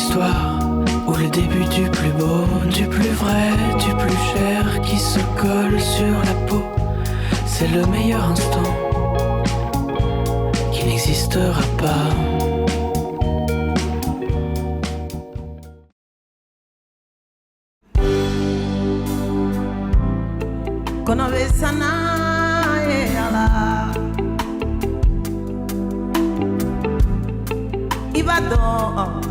histoire où le début du plus beau, du plus vrai, du plus cher qui se colle sur la peau, c'est le meilleur instant qui n'existera pas. Konovesana ala Ibadan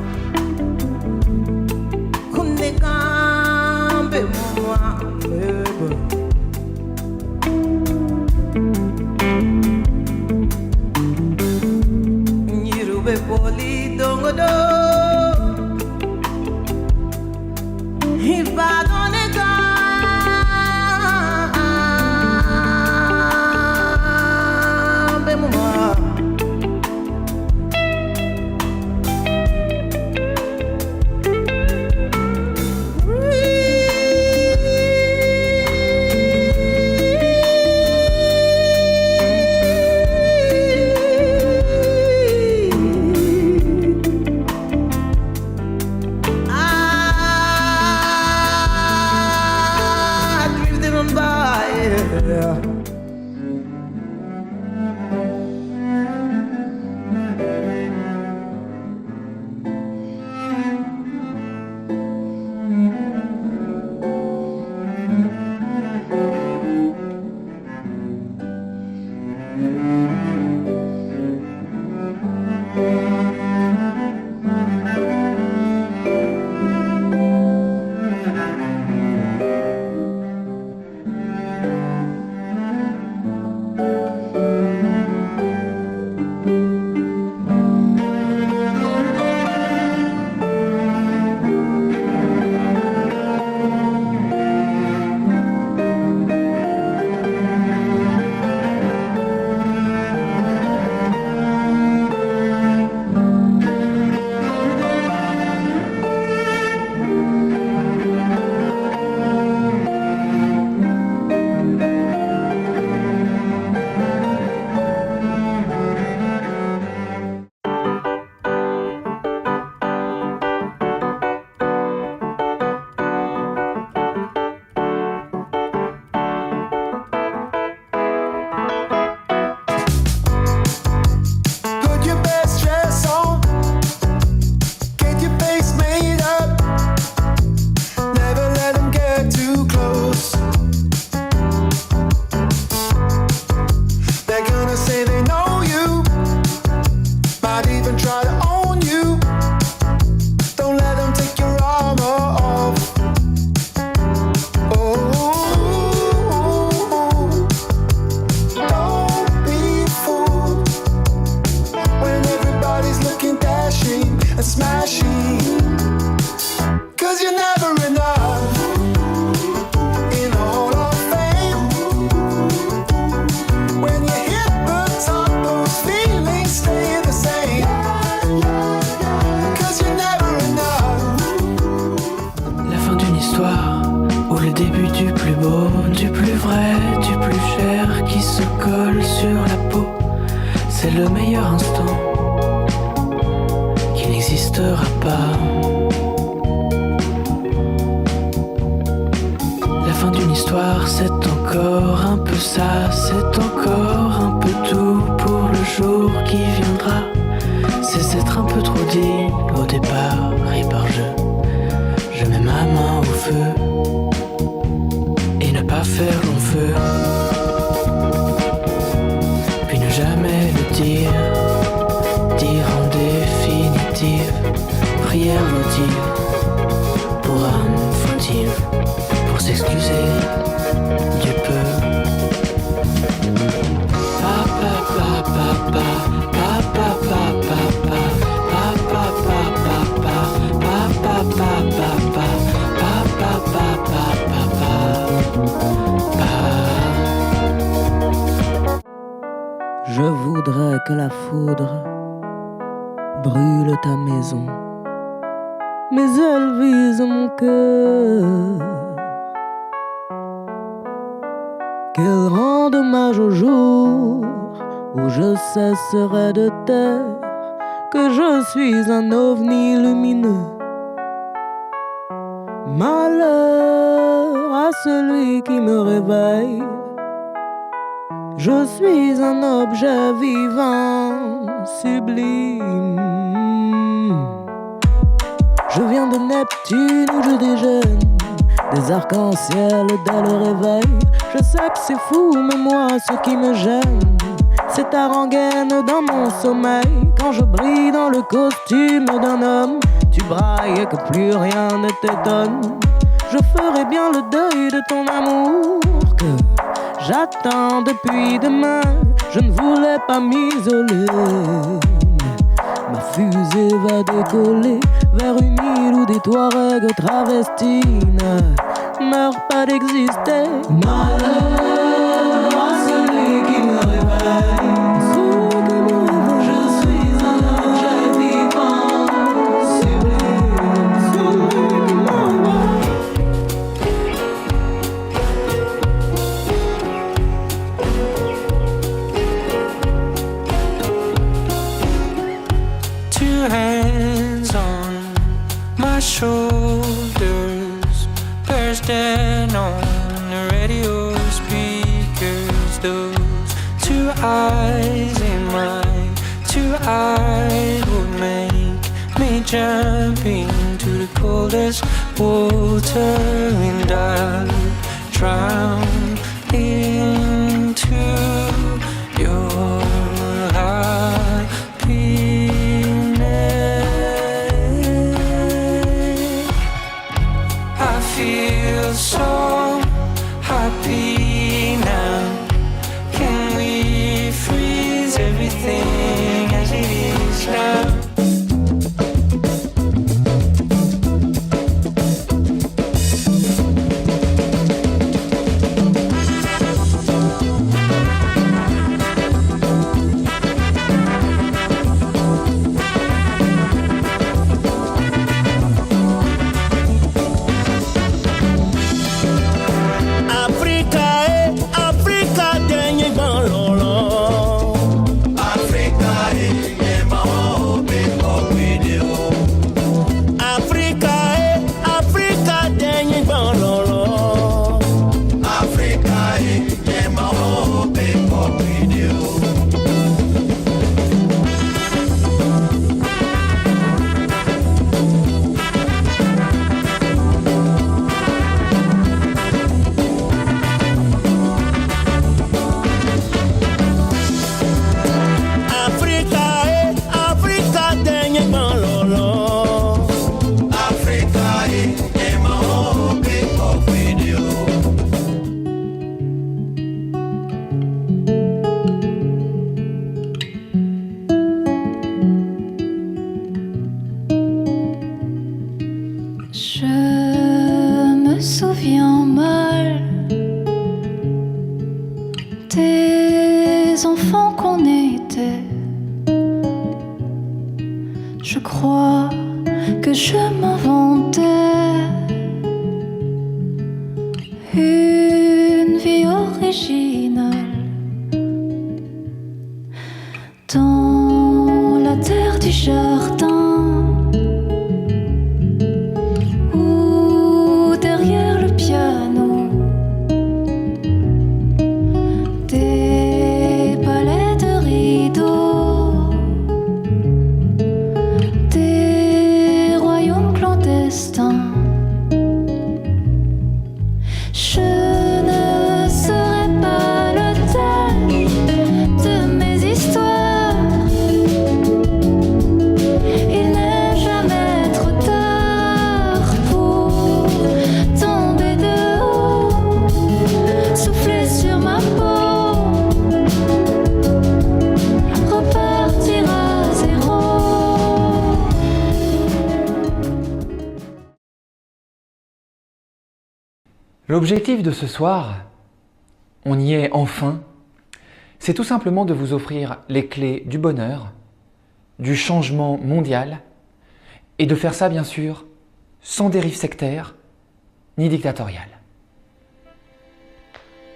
Kundekambe mwa bebe Nyirube poli dongodo Ibadan nega Où le début du plus beau, du plus vrai, du plus cher qui se colle sur la peau, c'est le meilleur instant qui n'existera pas. La fin d'une histoire, c'est encore un peu ça, c'est encore un peu tout pour le jour qui viendra. C'est s'être un peu trop dit au départ et par je mets ma main au feu et ne pas faire long feu, puis ne jamais le dire en définitive, prière votive, pour âme fautive, pour s'excuser du peu. Papa, papa, papa, papa, papa, papa, papa, Je voudrais que la foudre brûle ta maison, mais elle vise mon cœur. Qu'elle rende hommage au jour où je cesserai de taire que je suis un ovni lumineux Malheur à celui qui me réveille. Je suis un objet vivant, sublime. Je viens de Neptune où je déjeune des arcs-en-ciel dès le réveil. Je sais que c'est fou, mais moi ce qui me gêne, c'est ta rengaine dans mon sommeil. Quand je brille dans le costume d'un homme, tu brailles et que plus rien ne t'étonne. Je ferai bien le deuil de ton amour que j'attends depuis demain. Je ne voulais pas m'isoler. Ma fusée va décoller vers une île où des Touaregs travestis ne meurent pas d'exister. Malheur à celui qui me réveille. Je suis un objet vivant, sublime, celui qui me réveille. Two hands on my shoulders, bursting on the radio speakers. Those two eyes in mine, two eyes would make me jump into the coldest water, and I'll drown into your happiness. I feel so happy now. Can we freeze everything as it is now? Je crois que je m'inventais une vie originale dans la terre du jardin ou derrière le piano. Des palais de rideaux, des royaumes clandestins. Je ne serai pas l'auteur de mes histoires. Il n'est jamais trop tard pour tomber de haut, souffler sur ma peau, repartir à zéro. L'objectif de ce soir, on y est enfin, c'est tout simplement de vous offrir les clés du bonheur, du changement mondial, et de faire ça bien sûr sans dérive sectaire ni dictatoriale.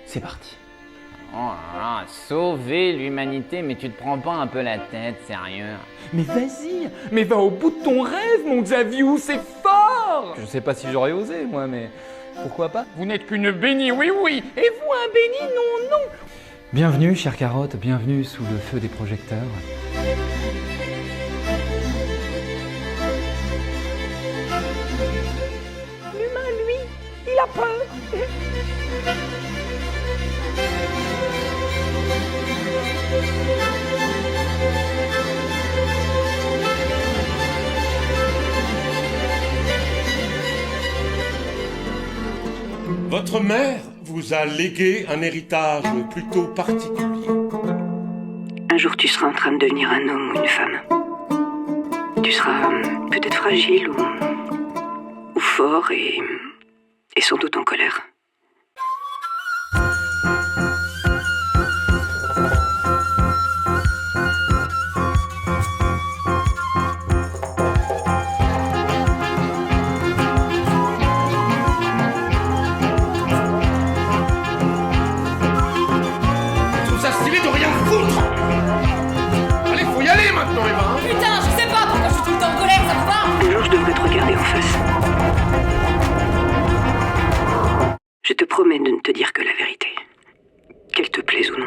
C'est parti. Oh là là, sauver l'humanité, mais tu te prends pas un peu la tête, sérieux? Mais vas-y, mais va au bout de ton rêve, mon Xaviou, c'est fort! alors? Je sais pas si j'aurais osé, moi, mais pourquoi pas? Vous n'êtes qu'une bénie, oui, oui. Et vous, un béni, non, non. Bienvenue, chère Carotte, bienvenue sous le feu des projecteurs. L'humain, lui, il a peur. Votre mère vous a légué un héritage plutôt particulier. Un jour, tu seras en train de devenir un homme ou une femme. Tu seras peut-être fragile ou fort et sans doute en colère. Je te promets de ne te dire que la vérité, qu'elle te plaise ou non.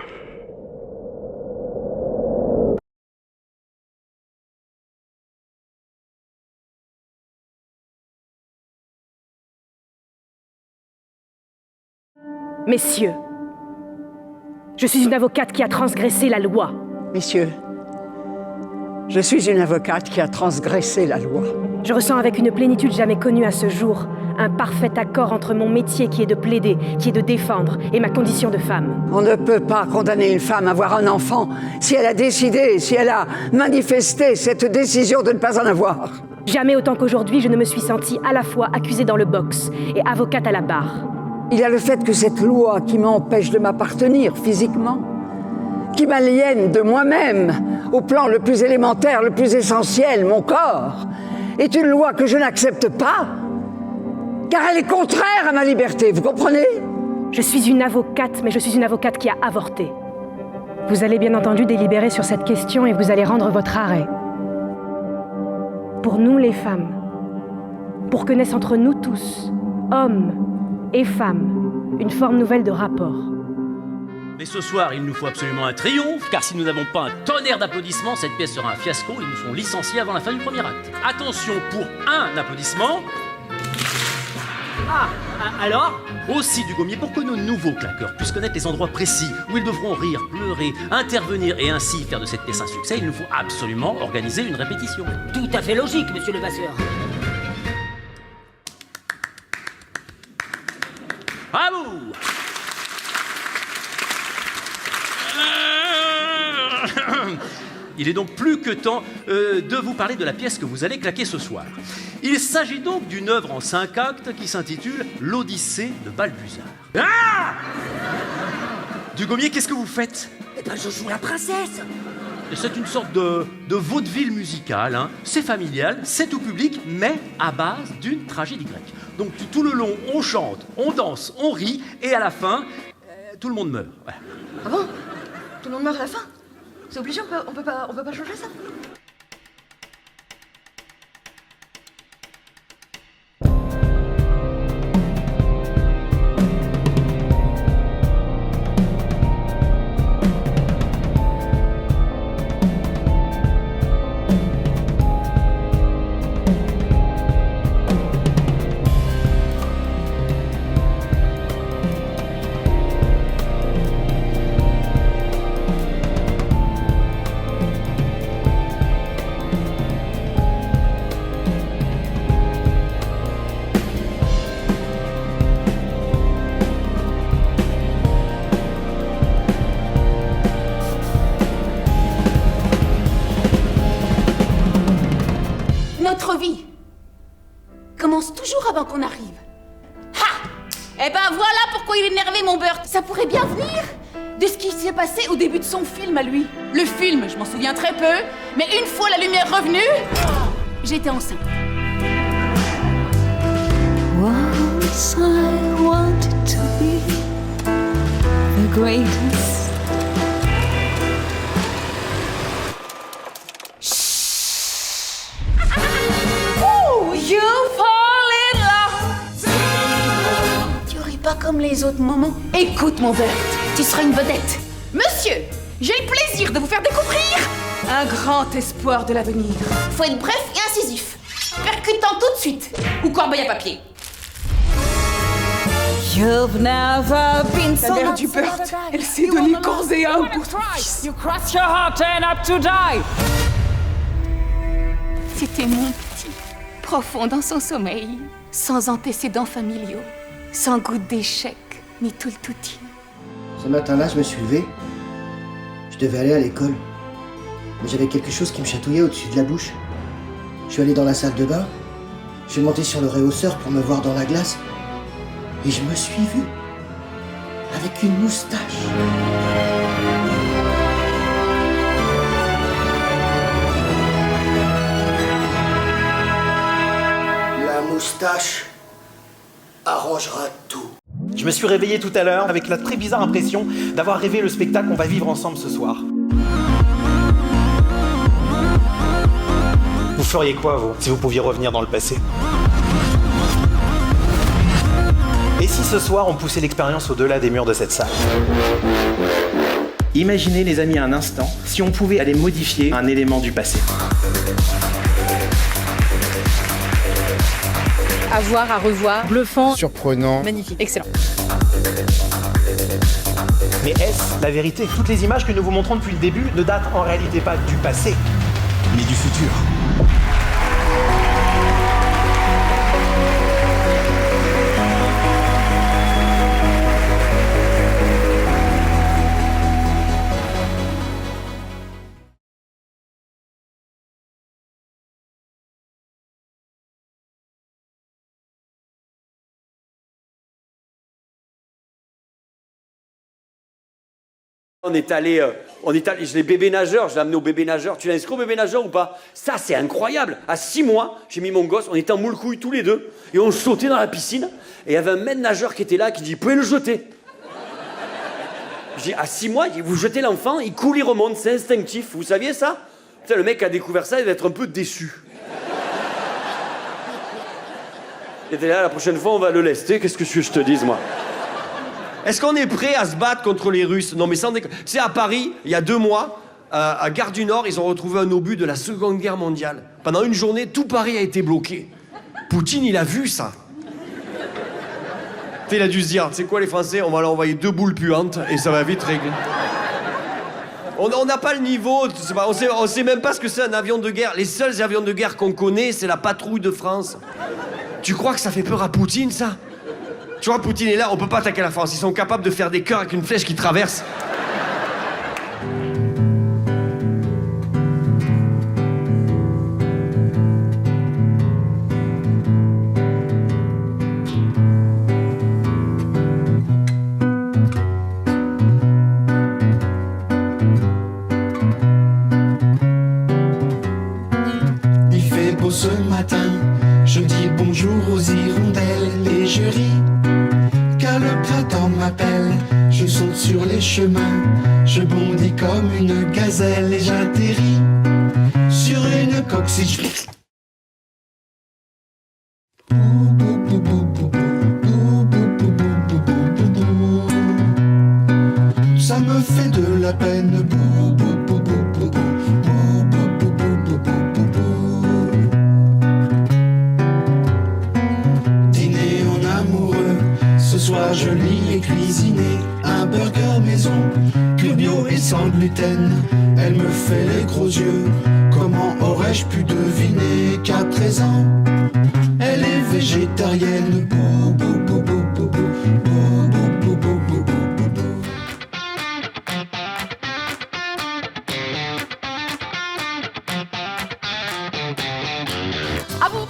Messieurs, je suis une avocate qui a transgressé la loi. Messieurs, je suis une avocate qui a transgressé la loi. Je ressens avec une plénitude jamais connue à ce jour un parfait accord entre mon métier qui est de plaider, qui est de défendre, et ma condition de femme. On ne peut pas condamner une femme à avoir un enfant si elle a décidé, si elle a manifesté cette décision de ne pas en avoir. Jamais autant qu'aujourd'hui, je ne me suis sentie à la fois accusée dans le box et avocate à la barre. Il y a le fait que cette loi qui m'empêche de m'appartenir physiquement, qui m'aliène de moi-même au plan le plus élémentaire, le plus essentiel, mon corps, est une loi que je n'accepte pas, car elle est contraire à ma liberté, vous comprenez? Je suis une avocate, mais je suis une avocate qui a avorté. Vous allez bien entendu délibérer sur cette question et vous allez rendre votre arrêt. Pour nous les femmes, pour que naisse entre nous tous, hommes et femmes, une forme nouvelle de rapport. Mais ce soir, il nous faut absolument un triomphe, car si nous n'avons pas un tonnerre d'applaudissements, cette pièce sera un fiasco et nous serons licenciés avant la fin du premier acte. Attention, pour un applaudissement... Alors aussi du gommier pour que nos nouveaux claqueurs puissent connaître les endroits précis où ils devront rire, pleurer, intervenir et ainsi faire de cette pièce un succès, il nous faut absolument organiser une répétition. Tout à fait logique, monsieur Levasseur. Bravo! Il est donc plus que temps de vous parler de la pièce que vous allez claquer ce soir. Il s'agit donc d'une œuvre en 5 actes qui s'intitule L'Odyssée de Balbuzard. Ah! Dugommier, qu'est-ce que vous faites? Eh ben, je joue la princesse. C'est une sorte de vaudeville musical, hein. C'est familial, c'est tout public, mais à base d'une tragédie grecque. Donc tout le long, on chante, on danse, on rit, et à la fin, tout le monde meurt. Voilà. Ah bon? Tout le monde meurt à la fin? C'est obligé, on peut pas changer ça? Notre vie commence toujours avant qu'on arrive. Ha! Eh ben voilà pourquoi il est énervé, mon beurre. Ça pourrait bien venir de ce qui s'est passé au début de son film à lui. Le film, je m'en souviens très peu, mais une fois la lumière revenue, j'étais enceinte. Once I wanted to be the greatest. You fall les autres moments. Écoute, mon Bert, tu seras une vedette. Monsieur, j'ai le plaisir de vous faire découvrir un grand espoir de l'avenir. Faut être bref et incisif. Percutant tout de suite. Ou corbeille à papier. You've never been La mère du Bert, elle s'est donnée corps et âme pour son fils. You cross your heart and up to die. C'était mon petit, profond dans son sommeil, sans antécédents familiaux, sans goût d'échec, ni tout le touti. Ce matin-là, je me suis levé. Je devais aller à l'école. Mais j'avais quelque chose qui me chatouillait au-dessus de la bouche. Je suis allé dans la salle de bain. Je suis monté sur le réhausseur pour me voir dans la glace. Et je me suis vu avec une moustache. La moustache arrangera tout. Je me suis réveillé tout à l'heure avec la très bizarre impression d'avoir rêvé le spectacle qu'on va vivre ensemble ce soir. Vous feriez quoi, vous, si vous pouviez revenir dans le passé? Et si ce soir, on poussait l'expérience au-delà des murs de cette salle? Imaginez, les amis, un instant, si on pouvait aller modifier un élément du passé. À voir, à revoir. Bluffant. Surprenant. Magnifique. Excellent. Mais est-ce la vérité? Toutes les images que nous vous montrons depuis le début ne datent en réalité pas du passé, mais du futur. On est allé, je l'ai bébé nageur, je l'ai amené au bébé nageur. Tu l'as inscrit au bébé nageur ou pas? Ça, c'est incroyable. À 6 mois, j'ai mis mon gosse, on était en moule couille tous les deux, et on sautait dans la piscine, et il y avait un maître nageur qui était là, qui dit, vous pouvez le jeter. J'ai dit, à 6 mois, vous jetez l'enfant, il coule, il remonte, c'est instinctif. Vous saviez ça? Putain, le mec a découvert ça, il va être un peu déçu. Il était là, la prochaine fois, on va le lester, qu'est-ce que je te dise, moi? Est-ce qu'on est prêt à se battre contre les Russes? Non, mais sans déconner. Tu sais, à Paris, il y a 2 mois, à Gare du Nord, ils ont retrouvé un obus de la Seconde Guerre mondiale. Pendant une journée, tout Paris a été bloqué. Poutine, il a vu ça. Tu sais, il a dû se dire, tu sais quoi, les Français, on va leur envoyer 2 boules puantes et ça va vite régler. On n'a pas le niveau, on sait même pas ce que c'est un avion de guerre. Les seuls avions de guerre qu'on connaît, c'est la patrouille de France. Tu crois que ça fait peur à Poutine, ça? Tu vois, Poutine est là, on peut pas attaquer la France. Ils sont capables de faire des cœurs avec une flèche qui traverse. Il fait beau ce matin, je dis bonjour aux hirondelles et je ris. Car le printemps m'appelle, je saute sur les chemins, je bondis comme une gazelle et j'atterris sur une coccyge. Ça me fait de la peine. Dîner en amoureux. Ce soir je lui ai cuisiné un burger maison, pur bio et sans gluten. Elle me fait les gros yeux, comment aurais-je pu deviner qu'à 13 ans, elle est végétarienne. Bou, bou, bou, bou, bou, bou, bou, bou, bou, bou, bou, bou. À vous.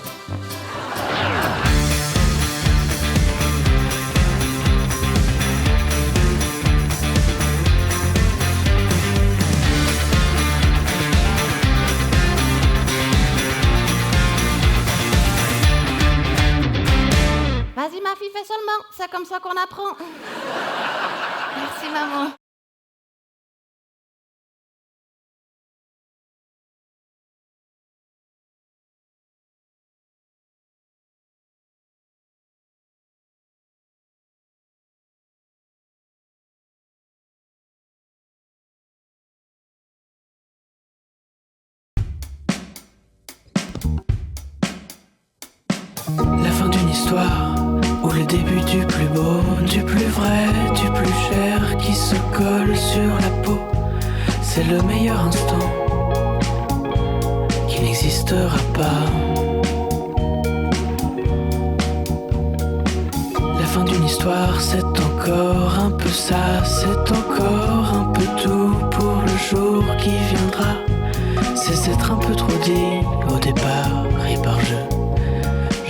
Vas-y ma fille, fais seulement, c'est comme ça qu'on apprend. Merci maman. histoire où le début du plus beau, du plus vrai, du plus cher qui se colle sur la peau, c'est le meilleur instant qui n'existera pas. La fin d'une histoire, c'est encore un peu ça, c'est encore un peu tout pour le jour qui viendra. C'est s'être un peu trop dit au départ, et par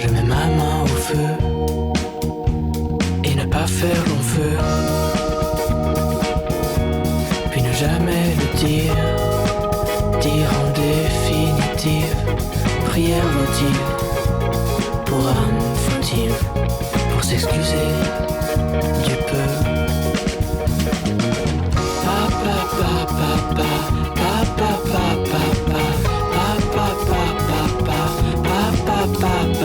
je mets ma main au feu et ne pas faire long feu, puis ne jamais le dire en définitive, prière votive pour âme fautive, pour s'excuser du peu. Papa, papa, papa, papa, papa, papa, papa, papa,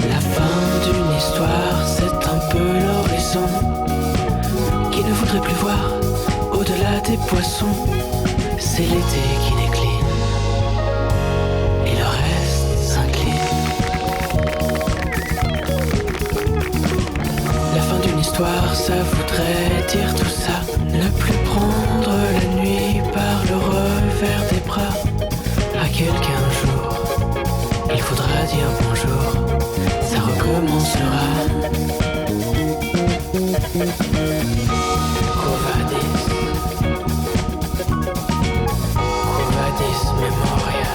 la fin d'une histoire, c'est un peu l'horizon qui ne voudrait plus voir au-delà des poissons. C'est l'été qui décline et le reste s'incline. La fin d'une histoire, ça voudrait dire tout ça. Ne plus prendre la nuit par le revers des bras. À quelqu'un un jour, il faudra dire bonjour. Ça recommencera. Quo vadis memoria.